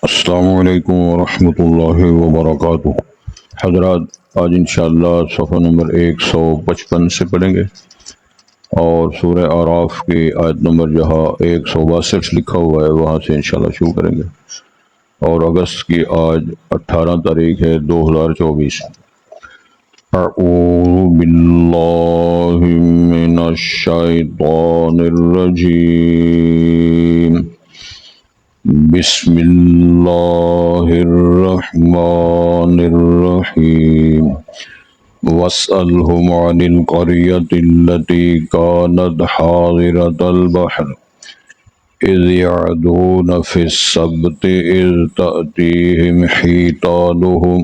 السلام علیکم ورحمۃ اللہ وبرکاتہ۔ حضرات آج انشاءاللہ صفحہ نمبر 155 سے پڑھیں گے اور سورہ اعراف کی آیت نمبر جہاں 162 لکھا ہوا ہے وہاں سے انشاءاللہ شروع کریں گے، اور اگست کی آج 18 تاریخ ہے 2024۔ اعوذ باللہ من الشیطان الرجیم، بسم اللہ الرحمن الرحیم۔ واسألهم عن القرية التي كانت حاضرة البحر إذ يعدون في السبت إذ تأتيهم حيتانهم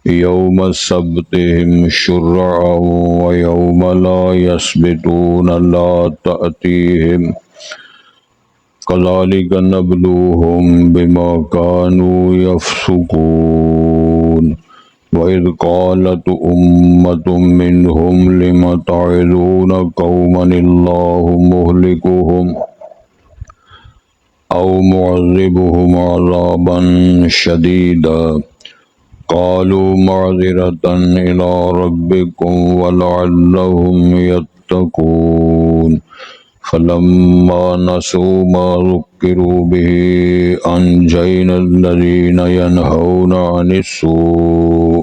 يوم سبتهم شرعا ويوم لا يسبتون لا تأتيهم كذلك نبلوهم بما كانوا يفسقون وإذ قالت أمة منهم لم تعظون قوما الله مهلكهم أو معذبهم عذابا شديدا قالوا معذرة إلى ربكم ولعلهم يتقون فلما نسوا ما ذكروا به أنجينا الذين ينهون عن السوء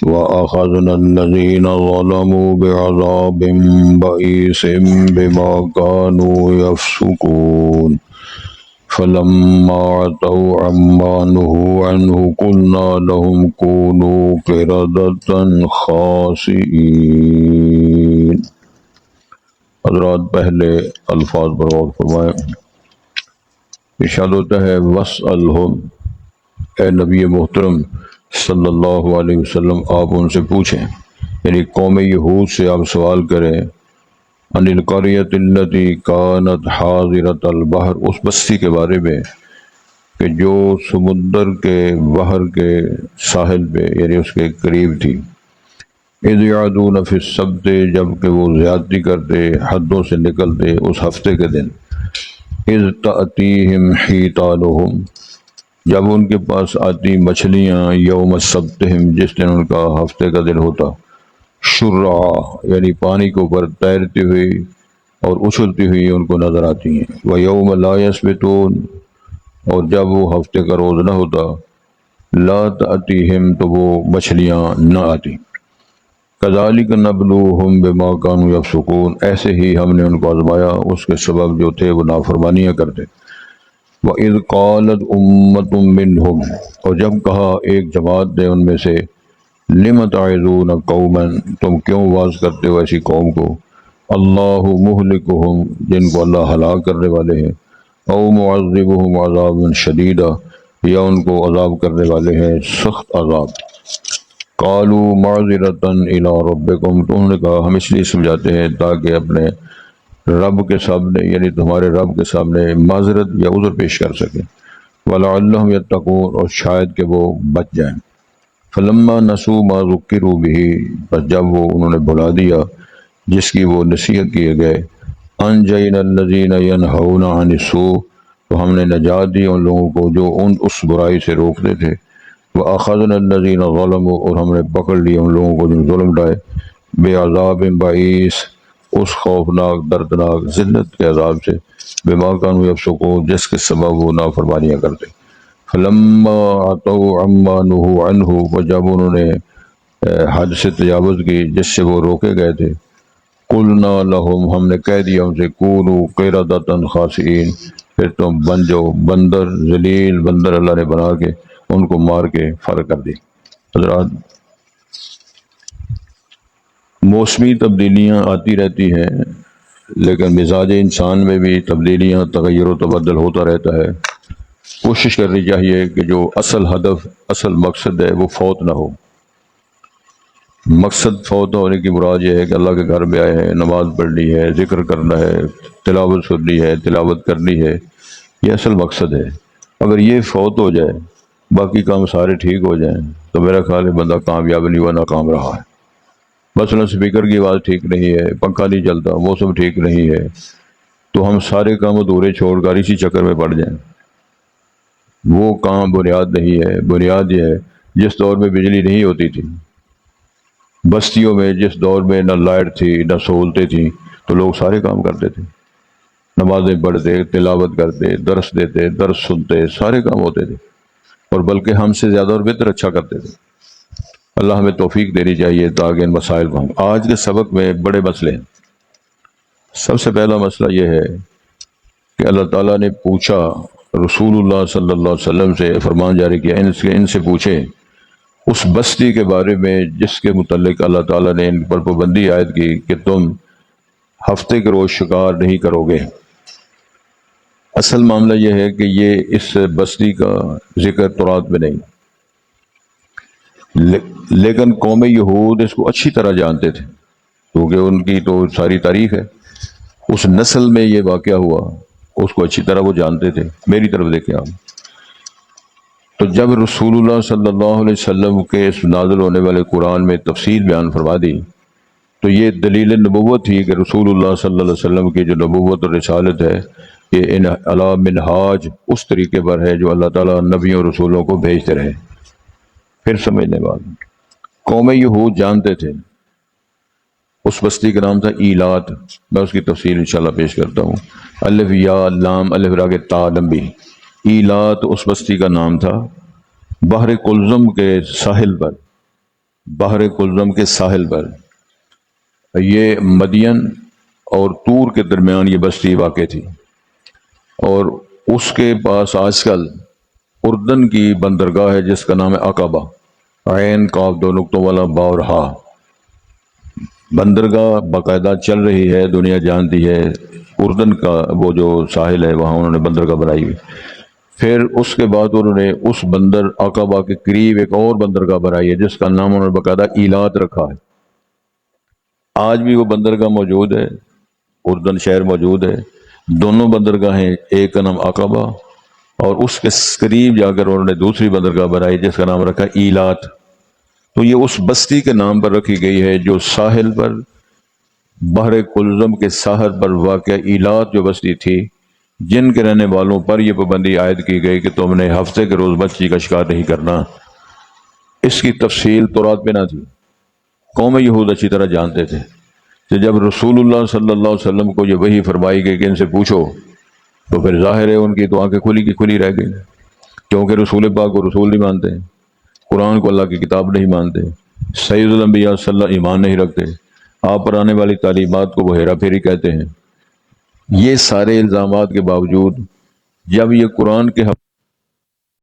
وأخذنا الذين ظلموا بعذاب بئيس بما كانوا يفسقون فلما عتوا عما نهوا عنه قلنا لهم كونوا قردة خاسئين۔ حضرات پہلے الفاظ پر غور فرمائیں۔ ارشاد ہوتا ہے وَاسْأَلْهُمْ، اے نبی محترم صلی اللہ علیہ وسلم آپ ان سے پوچھیں، یعنی قوم یہود سے آپ سوال کریں، عن القریۃ التی کانت حاضرۃ البحر، اس بستی کے بارے میں کہ جو سمندر کے بحر کے ساحل پہ یعنی اس کے قریب تھی، اذ یعدون فی السبت، جب کہ وہ زیادتی کرتے حدوں سے نکلتے اس ہفتے کے دن، اذ تأتیہم حیتانہم، جب ان کے پاس آتی مچھلیاں، یوم سبتہم، جس دن ان کا ہفتے کا دن ہوتا، شرعا یعنی پانی کے اوپر تیرتی ہوئی اور اچھلتی ہوئی ان کو نظر آتی ہیں، ویوم لا یسبتون، اور جب وہ ہفتے کا روز نہ ہوتا، لا تأتیہم، تو وہ مچھلیاں نہ آتی۔ کذالک نبلوہم بما کانوا یفسقون، ایسے ہی ہم نے ان کو آزمایا اس کے سبب جو تھے وہ نافرمانیاں کرتے۔ وَإِذْ قَالَتْ أُمَّةٌ مِّنْهُمْ، اور جب کہا ایک جماعت نے ان میں سے، لِمَ تَعِظُونَ قَوْمًا، تم کیوں واعظ کرتے ہو ایسی قوم کو، اللہ مہلکہم، جن کو اللہ ہلاک کرنے والے ہیں، او معذبہم عذابا شدیدا، یا ان کو عذاب کرنے والے ہیں سخت عذاب۔ قالوا معذرۃ الی ربکم، تو انہوں نے کہا ہم اس لیے سمجھاتے ہیں تاکہ اپنے رب کے سامنے یعنی تمہارے رب کے سامنے معذرت یا عذر پیش کر سکیں، وَلَعَلَّهُمْ يَتَّقُونَ، اور شاید کہ وہ بچ جائیں۔ فلما نسوا ما ذکروا به، بس جب وہ انہوں نے بھلا دیا جس کی وہ نصیحت کیے گئے، انجینا الذین ینہون عن السوء، تو ہم نے نجات دی ان لوگوں کو جو اس برائی سے روکتے تھے، وَأَخَذْنَا الَّذِينَ ظَلَمُوا، اور ہم نے پکڑ لیا ان لوگوں کو جو ظلم ڈائے، بعذاب بئیس، اس خوفناک دردناک ذلت کے عذاب سے، بما كانوا یفسقون، جس کے سبب وہ نافرمانیاں کرتے۔ فلما عتوا عما نہوا عنہ، جب انہوں نے حد سے تجاوز کی جس سے وہ روکے گئے تھے، قلنا لہم، ہم نے کہہ دیا ان سے، کونوا قردۃ خاسئین، پھر تم بن جاؤ بندر، ذلیل بندر اللہ نے بنا کے ان کو مار کے فرق کر دی۔ حضرات موسمی تبدیلیاں آتی رہتی ہیں، لیکن مزاج انسان میں بھی تبدیلیاں تغیر و تبدل ہوتا رہتا ہے۔ کوشش کرنی چاہیے کہ جو اصل ہدف اصل مقصد ہے وہ فوت نہ ہو۔ مقصد فوت ہونے کی مراد یہ ہے کہ اللہ کے گھر میں آئے ہیں، نماز پڑھنی ہے، ذکر کرنا ہے، تلاوت سننی ہے، تلاوت کرنی ہے، یہ اصل مقصد ہے۔ اگر یہ فوت ہو جائے، باقی کام سارے ٹھیک ہو جائیں، تو میرا خیال ہے بندہ کامیاب نہیں ہوا، ناکام رہا ہے۔ مثلا اسپیکر کی آواز ٹھیک نہیں ہے، پنکھا نہیں چلتا، موسم ٹھیک نہیں ہے، تو ہم سارے کام ادھورے چھوڑ کر اسی چکر میں پڑ جائیں۔ وہ کہاں بنیاد نہیں ہے، بنیاد یہ ہے جس دور میں بجلی نہیں ہوتی تھی، بستیوں میں جس دور میں نہ لائٹ تھی نہ سہولتیں تھیں، تو لوگ سارے کام کرتے تھے، نمازیں پڑھتے، تلاوت کرتے، درس دیتے، درس سنتے، سارے کام ہوتے تھے، اور بلکہ ہم سے زیادہ اور بہتر اچھا کرتے تھے۔ اللہ ہمیں توفیق دینی چاہیے تاکہ ان مسائل کو ہم آج کے سبق میں بڑے مسئلے ہیں۔ سب سے پہلا مسئلہ یہ ہے کہ اللہ تعالیٰ نے پوچھا رسول اللہ صلی اللہ علیہ وسلم سے، فرمان جاری کیا ان سے پوچھیں اس بستی کے بارے میں جس کے متعلق اللہ تعالیٰ نے ان پر پابندی عائد کی کہ تم ہفتے کے روز شکار نہیں کرو گے۔ اصل معاملہ یہ ہے کہ یہ اس بستی کا ذکر تورات میں نہیں، لیکن قوم یہود اس کو اچھی طرح جانتے تھے، کیونکہ ان کی تو ساری تاریخ ہے، اس نسل میں یہ واقعہ ہوا، اس کو اچھی طرح وہ جانتے تھے۔ میری طرف دیکھیں آپ، تو جب رسول اللہ صلی اللہ علیہ وسلم کے اس نازل ہونے والے قرآن میں تفصیل بیان فرما دی، تو یہ دلیل نبوت تھی کہ رسول اللہ صلی اللہ علیہ وسلم کی جو نبوت اور رسالت ہے یہ ان علی منہاج اس طریقے پر ہے جو اللہ تعالیٰ نبیوں اور رسولوں کو بھیجتے رہے۔ پھر سمجھنے بعد قوم یہود جانتے تھے، اس بستی کا نام تھا ایلات، میں اس کی تفصیل انشاءاللہ پیش کرتا ہوں۔ الف یا لام الف را کے تا لمبی، ایلات اس بستی کا نام تھا، بحر کلزم کے ساحل پر، بحر کلزم کے ساحل پر، یہ مدین اور طور کے درمیان یہ بستی واقع تھی، اور اس کے پاس آج کل اردن کی بندرگاہ ہے جس کا نام ہے عقبہ، عین قاف دو نقطوں والا با اور ہا، بندرگاہ باقاعدہ چل رہی ہے، دنیا جانتی ہے، اردن کا وہ جو ساحل ہے وہاں انہوں نے بندرگاہ بنائی ہوئی۔ پھر اس کے بعد انہوں نے اس بندر عقبہ کے قریب ایک اور بندرگاہ بنائی ہے جس کا نام انہوں نے باقاعدہ ایلات رکھا ہے۔ آج بھی وہ بندرگاہ موجود ہے، اردن شہر موجود ہے، دونوں بندرگاہیں، ایک کا نام عقبہ اور اس کے قریب جا کر انہوں نے دوسری بندرگاہ بنائی جس کا نام رکھا ایلات۔ تو یہ اس بستی کے نام پر رکھی گئی ہے جو ساحل پر، بحر کلزم کے ساحل پر واقع ایلات جو بستی تھی، جن کے رہنے والوں پر یہ پابندی عائد کی گئی کہ تم نے ہفتے کے روز مچھلی کا شکار نہیں کرنا۔ اس کی تفصیل تورات میں نہ تھی، قوم یہود اچھی طرح جانتے تھے کہ جب رسول اللہ صلی اللہ علیہ وسلم کو یہ وحی فرمائی گئی کہ ان سے پوچھو، تو پھر ظاہر ہے ان کی تو آنکھیں کھلی کی کھلی رہ گئی، کیونکہ رسول پاک کو رسول نہیں مانتے، قرآن کو اللہ کی کتاب نہیں مانتے، سید الانبیاء صلی اللہ ایمان نہیں رکھتے، آپ پر آنے والی تعلیمات کو وہ ہیرا پھیری کہتے ہیں۔ یہ سارے الزامات کے باوجود جب یہ قرآن کے